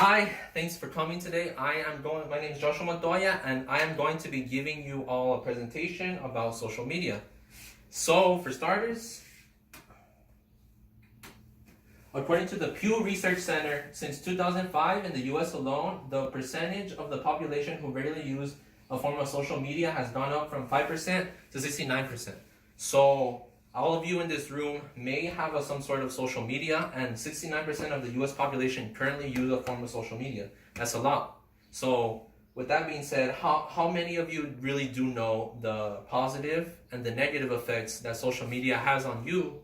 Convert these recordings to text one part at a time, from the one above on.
Hi, thanks for coming today. My name is Joshua Montoya, and I am going to be giving you all a presentation about social media. So, for starters, according to the Pew Research Center, since 2005 in the US alone, the percentage of the population who regularly use a form of social media has gone up from 5% to 69%. So, all of you in this room may have some sort of social media, and 69% of the US population currently use a form of social media. That's a lot. So, with that being said, how many of you really do know the positive and the negative effects that social media has on you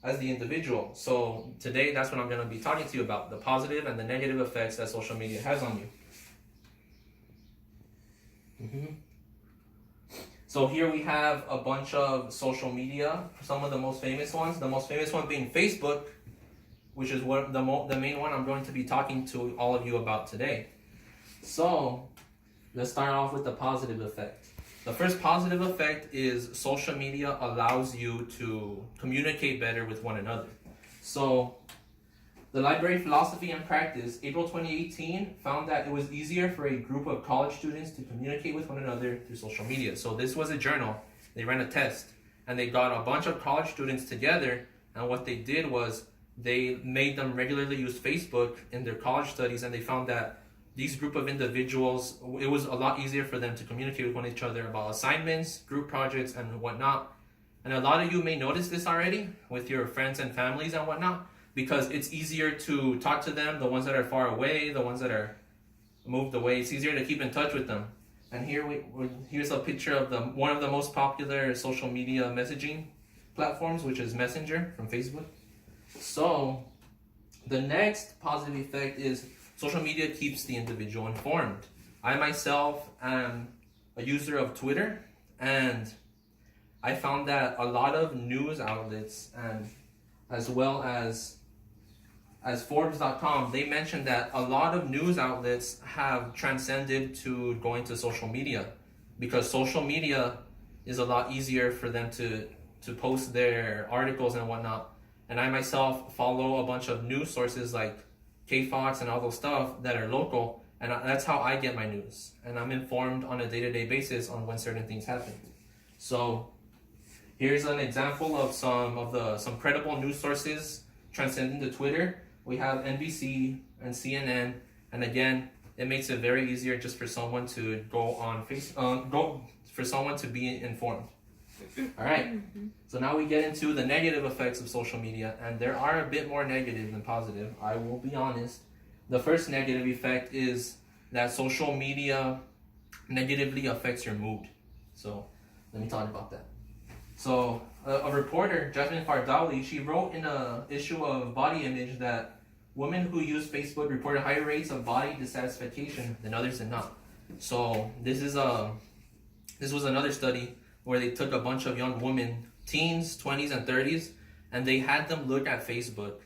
as the individual? So, today that's what I'm going to be talking to you about, the positive and the negative effects that social media has on you. So here we have a bunch of social media, some of the most famous ones. The most famous one being Facebook, which is what the main one I'm going to be talking to all of you about today. So let's start off with the positive effect. The first positive effect is social media allows you to communicate better with one another. So the Library Philosophy and Practice, April 2018, found that it was easier for a group of college students to communicate with one another through social media. So this was a journal. They ran a test, and they got a bunch of college students together, and what they did was they made them regularly use Facebook in their college studies, and they found that these group of individuals, it was a lot easier for them to communicate with one each other about assignments, group projects, and whatnot. And a lot of you may notice this already with your friends and families and whatnot, because it's easier to talk to them, the ones that are far away, the ones that are moved away. It's easier to keep in touch with them. And here's a picture of one of the most popular social media messaging platforms, which is Messenger from Facebook. So the next positive effect is social media keeps the individual informed. I myself am a user of Twitter, and I found that a lot of news outlets, and as well as Forbes.com, they mentioned that a lot of news outlets have transcended to going to social media, because social media is a lot easier for them to post their articles and whatnot. And I myself follow a bunch of news sources like KFOX and all those stuff that are local, and that's how I get my news. And I'm informed on a day-to-day basis on when certain things happen. So here's an example of some credible news sources transcending to Twitter. We have NBC and CNN, and again, it makes it very easier just for someone to go on for someone to be informed. All right. So now we get into the negative effects of social media, and there are a bit more negative than positive. I will be honest. The first negative effect is that social media negatively affects your mood. So let me talk about that. So a reporter, Jasmine Fardawi, she wrote in an issue of Body Image that women who use Facebook reported higher rates of body dissatisfaction than others did not. So this was another study where they took a bunch of young women, teens, 20s, and 30s, and they had them look at Facebook,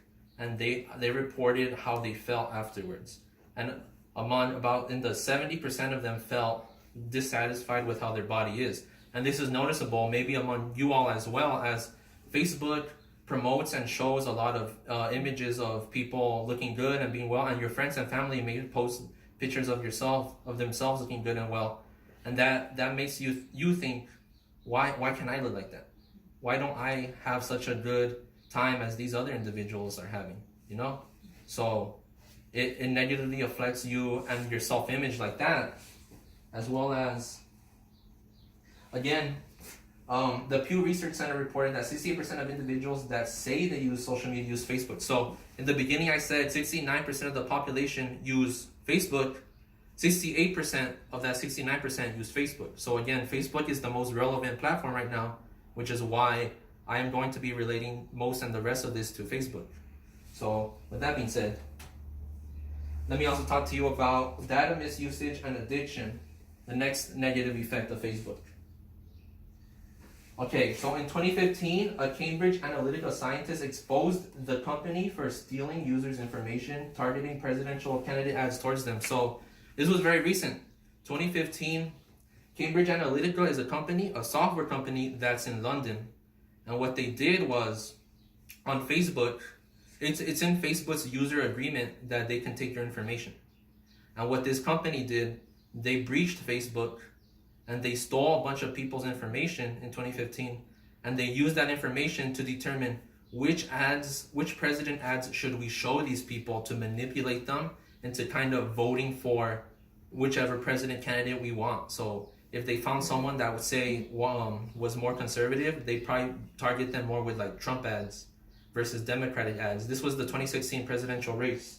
and they reported how they felt afterwards. And in the 70% of them felt dissatisfied with how their body is. And this is noticeable maybe among you all as well, as Facebook promotes and shows a lot of images of people looking good and being well, and your friends and family may post pictures of themselves looking good and well, and that makes you think, why can I look like that? Why don't I have such a good time as these other individuals are having? So it negatively affects you and your self-image like that, as well as, again, the Pew Research Center reported that 68% of individuals that say they use social media use Facebook. So in the beginning I said 69% of the population use Facebook. 68% of that 69% use Facebook. So again, Facebook is the most relevant platform right now, which is why I am going to be relating most and the rest of this to Facebook. So with that being said, let me also talk to you about data misusage and addiction, the next negative effect of Facebook. Okay, so in 2015, a Cambridge Analytica scientist exposed the company for stealing users' information, targeting presidential candidate ads towards them. So this was very recent. 2015, Cambridge Analytica is a software company that's in London. And what they did was, on Facebook, it's in Facebook's user agreement that they can take your information. And what this company did, they breached Facebook and they stole a bunch of people's information in 2015, and they used that information to determine which president ads should we show these people to manipulate them into kind of voting for whichever president candidate we want. So if they found someone that would say was more conservative, they probably target them more with like Trump ads versus Democratic ads. This was the 2016 presidential race,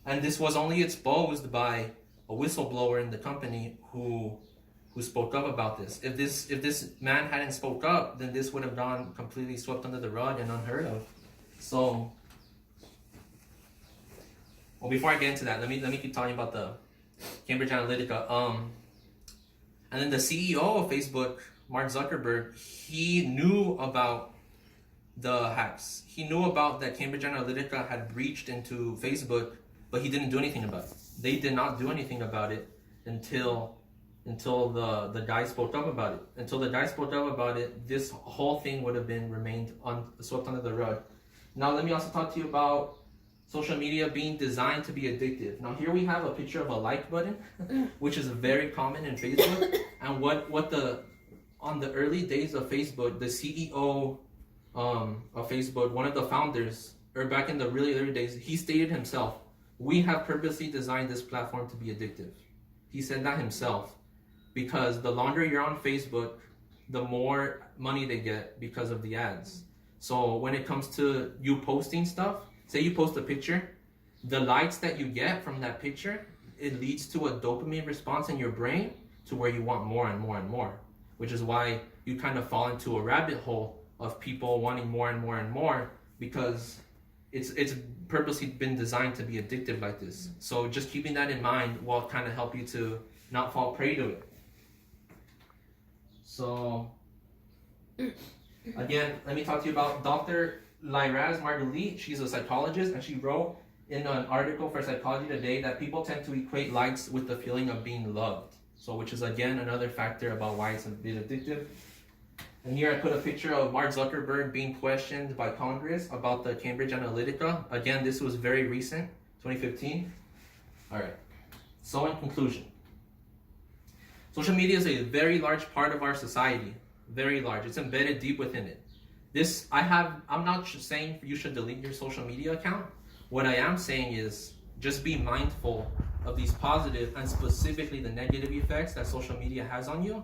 and this was only exposed by a whistleblower in the company who spoke up about this. If this man hadn't spoke up, then this would have gone completely swept under the rug and unheard of. So, well, before I get into that, let me keep talking about the Cambridge Analytica. And then the CEO of Facebook, Mark Zuckerberg, he knew about the hacks. He knew about that Cambridge Analytica had breached into Facebook, but he didn't do anything about it. They did not do anything about it until the guy spoke up about it. Until the guy spoke up about it, this whole thing would have remained swept under the rug. Now let me also talk to you about social media being designed to be addictive. Now here we have a picture of a like button, which is very common in Facebook. And on the early days of Facebook, the CEO of Facebook, one of the founders, or back in the really early days, he stated himself, "We have purposely designed this platform to be addictive." He said that himself, because the longer you're on Facebook, the more money they get because of the ads. So when it comes to you posting stuff, say you post a picture, the likes that you get from that picture, it leads to a dopamine response in your brain to where you want more and more and more, which is why you kind of fall into a rabbit hole of people wanting more and more and more, because it's purposely been designed to be addictive like this. So just keeping that in mind will kind of help you to not fall prey to it. So again, let me talk to you about Dr. Liraz Margulit. She's a psychologist, and she wrote in an article for Psychology Today that people tend to equate likes with the feeling of being loved. So which is again another factor about why it's a bit addictive. And here I put a picture of Mark Zuckerberg being questioned by Congress about the Cambridge Analytica. Again, this was very recent, 2015. All right. So in conclusion, social media is a very large part of our society. Very large. It's embedded deep within it. I'm not saying you should delete your social media account. What I am saying is just be mindful of these positive and specifically the negative effects that social media has on you.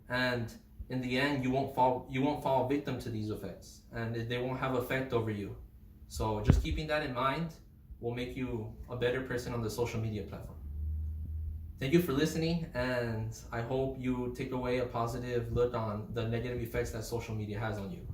And in the end, you won't fall victim to these effects, and they won't have effect over you. So just keeping that in mind will make you a better person on the social media platform. Thank you for listening, and I hope you take away a positive look on the negative effects that social media has on you.